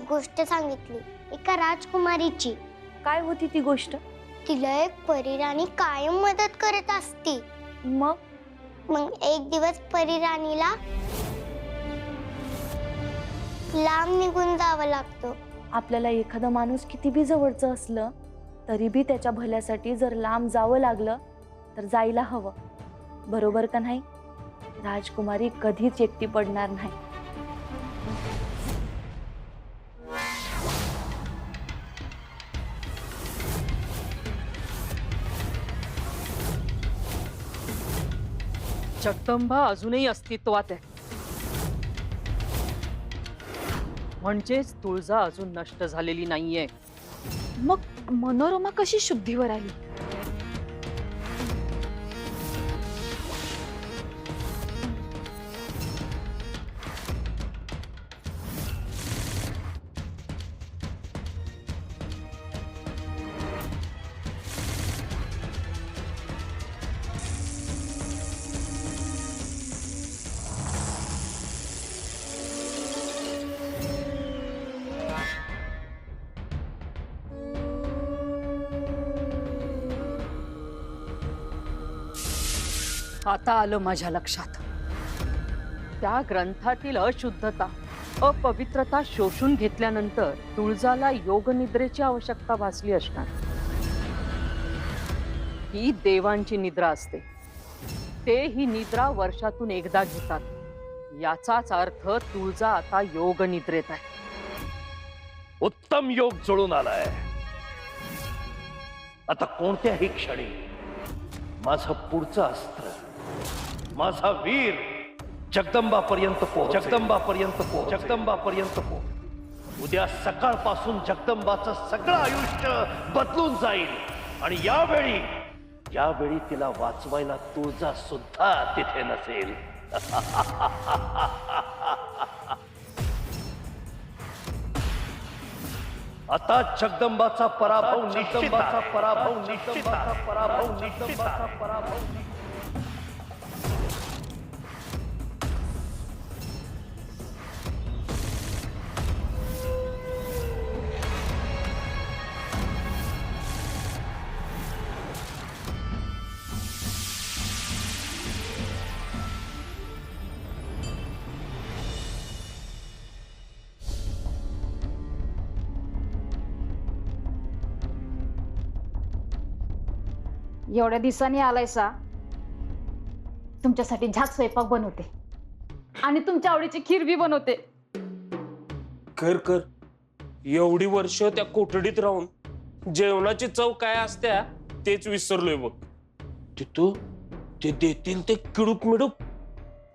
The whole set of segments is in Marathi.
गोष्ट सांगितली एका राजकुमारीची। काय होती ती गोष्ट? तिला एक परीराणी कायम मदत करत असती। मग एक दिवस परीराणीला लांब निघून जावं लागतं। आपल्याला एखादा माणूस किती बी जवळचं असलं तरी बी त्याच्या भल्यासाठी जर लांब जावं लागलं तर जायला हवं, बरोबर का नाही? राजकुमारी कधीच एकटी पडणार नाही। जगदंबा अजूनही अस्तित्वात आहे, म्हणजेच तुळजा अजून नष्ट झालेली नाहीये। मग मनोरमा कशी शुद्धीवर आली? आता आलं माझ्या लक्षात। त्या ग्रंथातील अशुद्धता, अपवित्रता शोषून घेतल्यानंतर तुळजाला योगनिद्रेची आवश्यकता भासली असणार। ही देवांची निद्रा असते, ते ही निद्रा वर्षातून एकदा घेतात। याचाच अर्थ तुळजा आता योगनिद्रेत आहे। उत्तम योग जुळून आलाय। आता कोणत्याही क्षणी माझं पुढचं अस्त्र, माझा वीर जगदंबापर्यंत पोहोचेल। उद्या सकाळपासून जगदंबाचं सगळं आयुष्य बदलून जाईल आणि यावेळी तिला वाचवायला तुळजा सुद्धा तिथे नसेल। आता जगदंबाचा पराभव निश्चित आहे। एवढ्या दिवसांनी आलायसा, तुमच्यासाठी झाक स्वयंपाक बनवते आणि तुमच्या आवडीची खीर बी बनवते। कर कर, एवढी वर्ष त्या कोठडीत राहून जेवणाची चव काय असत्या तेच विसरलोय बघ। तिथं ते देतील ते किडूक मिडूक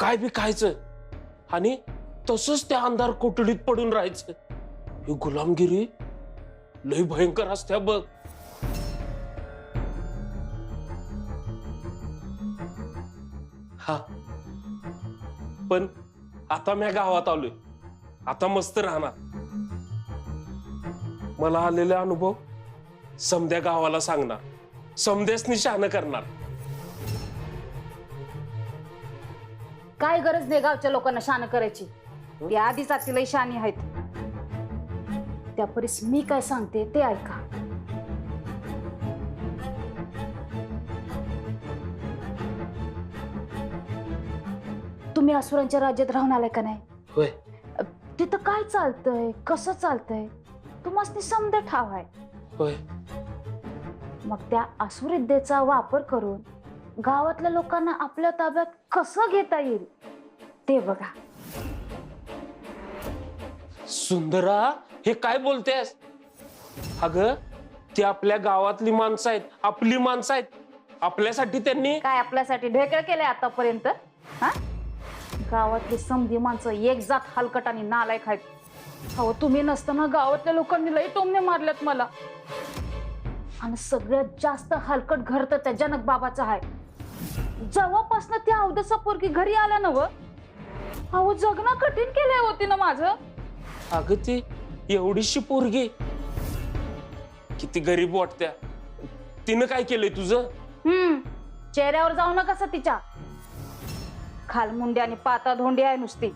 काय बी खायचं आणि तसंच त्या अंधार कोठडीत पडून राहायचं। ही गुलामगिरी लय भयंकर असत्या बघ। हा, पण आता मी गावात आलोय, आता मस्त राहणार। मला आलेले अनुभव समद्या गावाला सांगणार, समद्यासनी शहाणं करणार। काय गरज नाही गावच्या लोकांना शान करायची, ते आधीच आतीलही शानी आहेत। त्या परीस मी काय सांगते ते ऐका। तुम्ही असुरांच्या राज्यात राहून आलाय का नाही? होय। तिथं काय चालतंय, कसं चालतंय, तुम्हाला समजा ठाव आहे। होय। मग त्या असुरविद्येचा वापर करून गावातल्या लोकांना आपल्या ताब्यात कसं घेता येईल ते बघा। सुंदरा, हे काय बोलतेस? अगं, ती आपल्या गावातली माणसं आहेत, आपली माणसं आहेत। आपल्यासाठी त्यांनी काय आपल्यासाठी ढेकळ केले आतापर्यंत? हा, गावातली समधी माणसं एक जात हलकट आणि नालायक आहेत। अहो, तुम्ही नसताना गावातल्या लोकांनी लई टोमणे मारल्यात मला। आणि सगळ्यात जास्त हलकट घर तर त्या जनक बाबाचं आहे। जेव्हापासून त्या अवधसा पोरगी घरी आल्या नव, अहो जगणं कठीण केलंय होती ना माझं। अगं, ती एवढीशी पोरगी किती गरीब वाटत्या, तिनं काय केलंय तुझं? चेहऱ्यावर जाऊ नका तिच्या, खालमुंडी आणि पाता धोंडी आहे नुसती।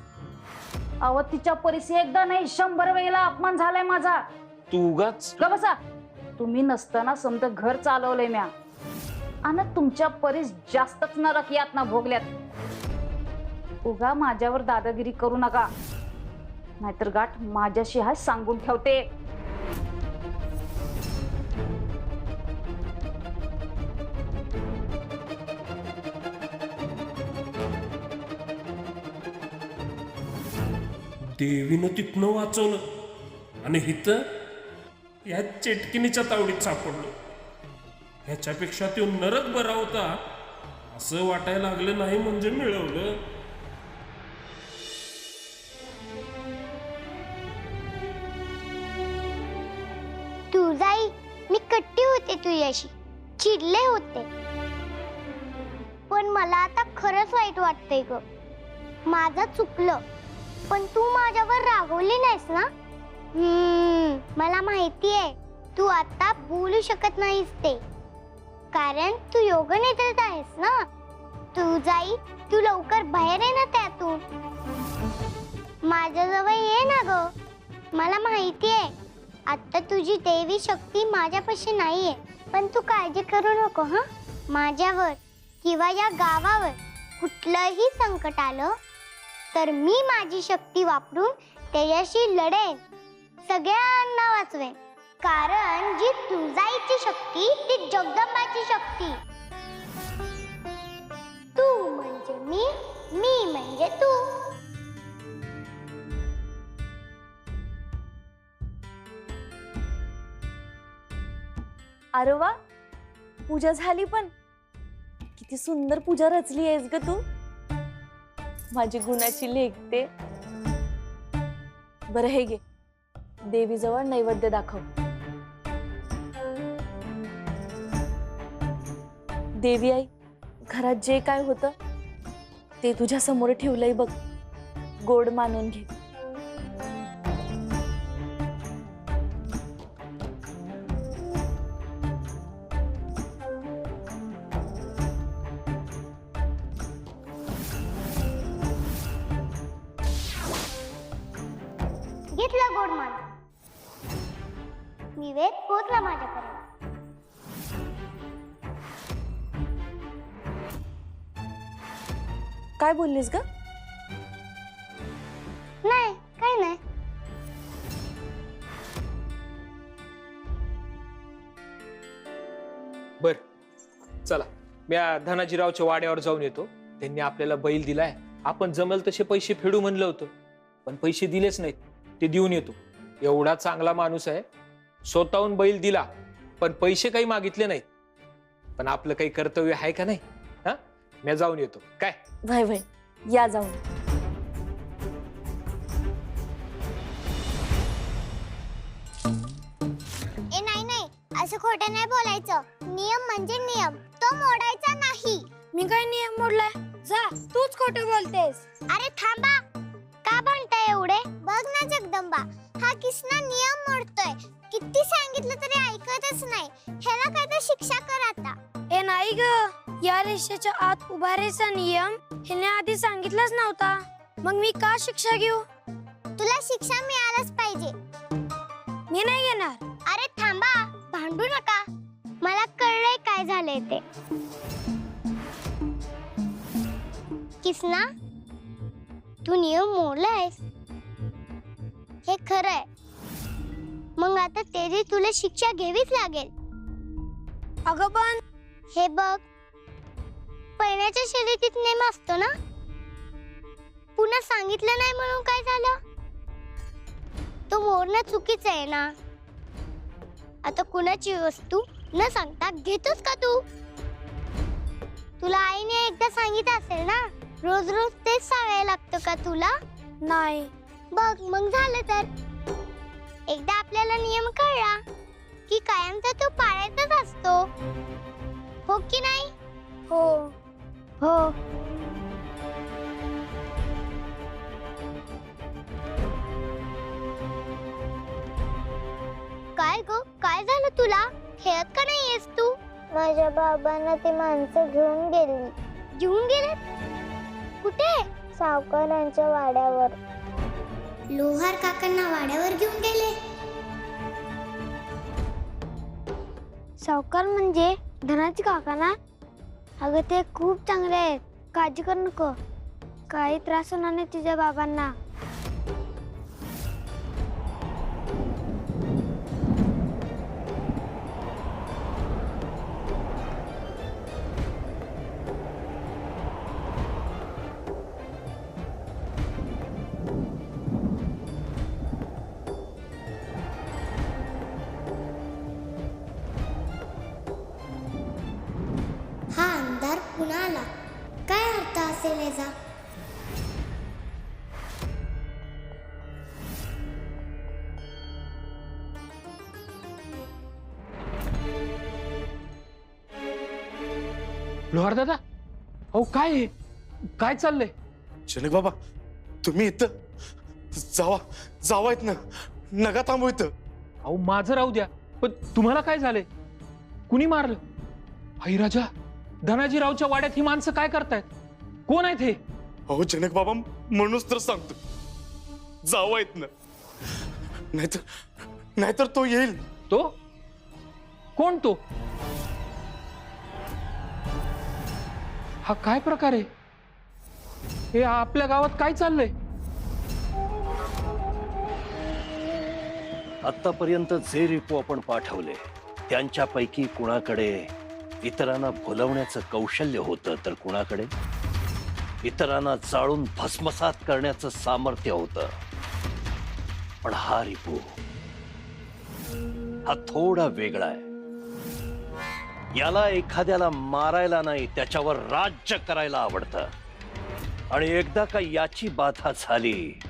अहो तिच्या परिसी एकदा नाही 100 वेळेला अपमान झालाय माझा. तू उगाच ग बसा. तुम्ही नसताना समजा घर चालवलंय म्या आणि तुमच्या परीस जास्तच नरक यात ना भोगल्यात. उगा माझ्यावर दादागिरी करू नका, नाहीतर गाठ माझ्याशी हा सांगून ठेवते. देवीनं तिथनं वाचवलं आणि हिथं या चेटकिनीच्या तावडीत सापडलो. ह्याच्यापेक्षा तो नरक बरा होता असं वाटायला लागलं नाही म्हणजे मिळवलं. तू जाई मी कट्टी होते तुझ्याशी, चिडले होते, पण मला आता खरंच वाईट वाटतंय ग. माझं चुकलं, पण तू माझ्यावर रागवली नाहीस ना? मला माहितीये तू आता बोलू शकत नाहीस ते, कारण तू योग नेत्यात आहेस ना. तू जाई, तू लवकर बाहेर ये ना त्यातून. माझ्याजवळ ये ना ग. मला माहितीये आता तुझी देवी शक्ती माझ्यापाशी नाहीये, पण तू काळजी करू नको हा. माझ्यावर किंवा या गावावर कुठलंही संकट आलं तर मी माझी शक्ती वापरून त्याच्याशी लढेन, सगळ्यांना वाचवेन. कारण जी तुळजाईची शक्ती ती जगदंबाची शक्ती. तू म्हणजे मी, मी म्हणजे तू. अरे वा, पूजा झाली. पण किती सुंदर पूजा रचली आहेस ग तू, माझी गुणाची लेखते. बरं हे घे, देवीजवळ नैवेद्य दाखव. देवी आई, घरात जे काय होतं ते तुझ्या समोर ठेवलंय बघ, गोड मानून घे. घेतला गोड मान. निवेद पोचला माझ्यापर्यंत. काय बोललीस ग? नाही, काय नाही. बर चला, मी धनाजीरावच्या वाड्यावर जाऊन येतो. त्यांनी आपल्याला बैल दिलाय, आपण जमल तसे पैसे फेडू म्हणलं होतं, पण पैसे दिलेच नाहीत. ते देऊन येतो. एवढा चांगला माणूस आहे, स्वतःहून बैल दिला पण पैसे काही मागितले नाहीत. पण आपलं काही कर्तव्य आहे का नाही? हा, मी जाऊन येतो. काय वय वय, या जाऊन. ए नाही नाही, असं खोटं नाही बोलायचं. नियम म्हणजे नियम, तो मोडायचा नाही. मी काय नियम मोडलाय? जा, तूच खोटं बोलतेस. अरे थांबा, का भांडताय एवढे? बघ ना जगदंबा, हा किसना नियम मोडतोय. किती सांगितलं तरी ऐकतच नाही. ह्याला काय तर शिक्षा कर आता. ए नाही ग, या रेषेच्या आत उभारायचा नियम हिने आधी सांगितलंच नव्हता. मग मी का शिक्षा घेऊ? तुला शिक्षा मिळालंच पाहिजे. मी नाही घेणार. अरे थांबा, भांडू नका. मला कळलंय काय झालंय ते. किसना, तू नियम मोडलायस हे खरंय. मग आता त्याची तुला शिक्षा घ्यावीच लागेल. अगं पण हे बघ, पहिल्याच्या शर्यतीत नेम असतो ना. पुन्हा सांगितलं नाही म्हणून काय झालं? तो मोडणं चुकीचं आहे ना. आता कुणाची वस्तू न सांगता घेतोस का तू? तुला आईने एकदा सांगितलं असेल ना, रोज रोज तेच सांगायला लागतं का तुला? नाही. बघ मग झालं तर. एकदा आपल्याला नियम कळला की कायमचा तो पाळायचाच असतो, हो की नाही? हो हो. काय ग, काय झालं तुला? खेळत का नाहीयेस तू? माझ्या बाबांना ते माणसं घेऊन गेली. घेऊन गेले? कुठे? सावकारांच्या वाड्यावर. लोहार काकांना वाड्यावर घेऊन गेले. सावकार म्हणजे धनाजी काका ना? अगं ते खूप चांगले आहेत, काळजी करू नको. काही त्रास होणार नाही तुझ्या बाबांना. हा अंधार पुन्हा आला. काय अर्थ असेल याचा? लोहार दादा, अहो काय आहे? काय चाललंय? जनक बाबा, तुम्ही इथं जावा जावा इथं, नका थांबू इथं. अहो माझं राहू द्या, पण तुम्हाला काय झालंय? कुणी मारलं? आई राजा, धनाजीरावच्या वाड्यात ही माणसं काय करतायत? कोण आहेत हे? अहो जनक बाबा, म्हणूनच तर सांगतो, जावा इथनं, नाहीतर तो येईल. तो कोण? तो हा काय प्रकार आहे? हे आपल्या गावात काय चाललंय? आतापर्यंत जे रिपू आपण पाठवले त्यांच्यापैकी कुणाकडे इतरांना भुलवण्याचं कौशल्य होतं, तर कुणाकडे इतरांना जाळून भस्मसात करण्याचं सामर्थ्य होतं. पण हा रिपू हा थोडा वेगळा आहे. याला एखाद्याला मारायला नाही, त्याच्यावर राज्य करायला आवडतं. आणि एकदा का याची बाधा झाली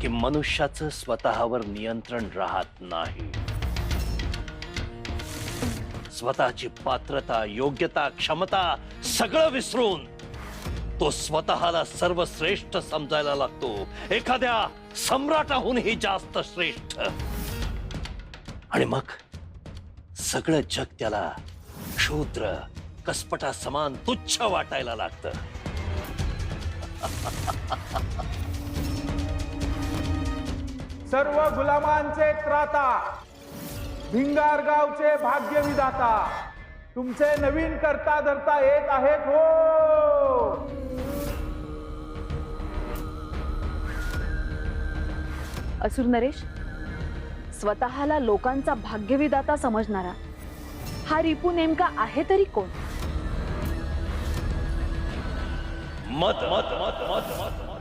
की मनुष्याचं स्वतःवर नियंत्रण राहत नाही. स्वतःची पात्रता, योग्यता, क्षमता सगळं विसरून तो स्वतःला सर्वश्रेष्ठ समजायला लागतो, एखाद्या सम्राटाहूनही जास्त श्रेष्ठ. आणि मग सगळं जग त्याला क्षुद्र, कसपटा समान तुच्छ वाटायला लागतं. सर्व गुलामांचे त्राता, भिंगार गावचे भाग्य विधाता, तुमचे नवीन करता धरता येत आहेत हो. असुर नरेश, स्वतःला लोकांचा भाग्यविधाता समजणारा हा रिपू नेमका आहे तरी कोण? मत मत मत मत मत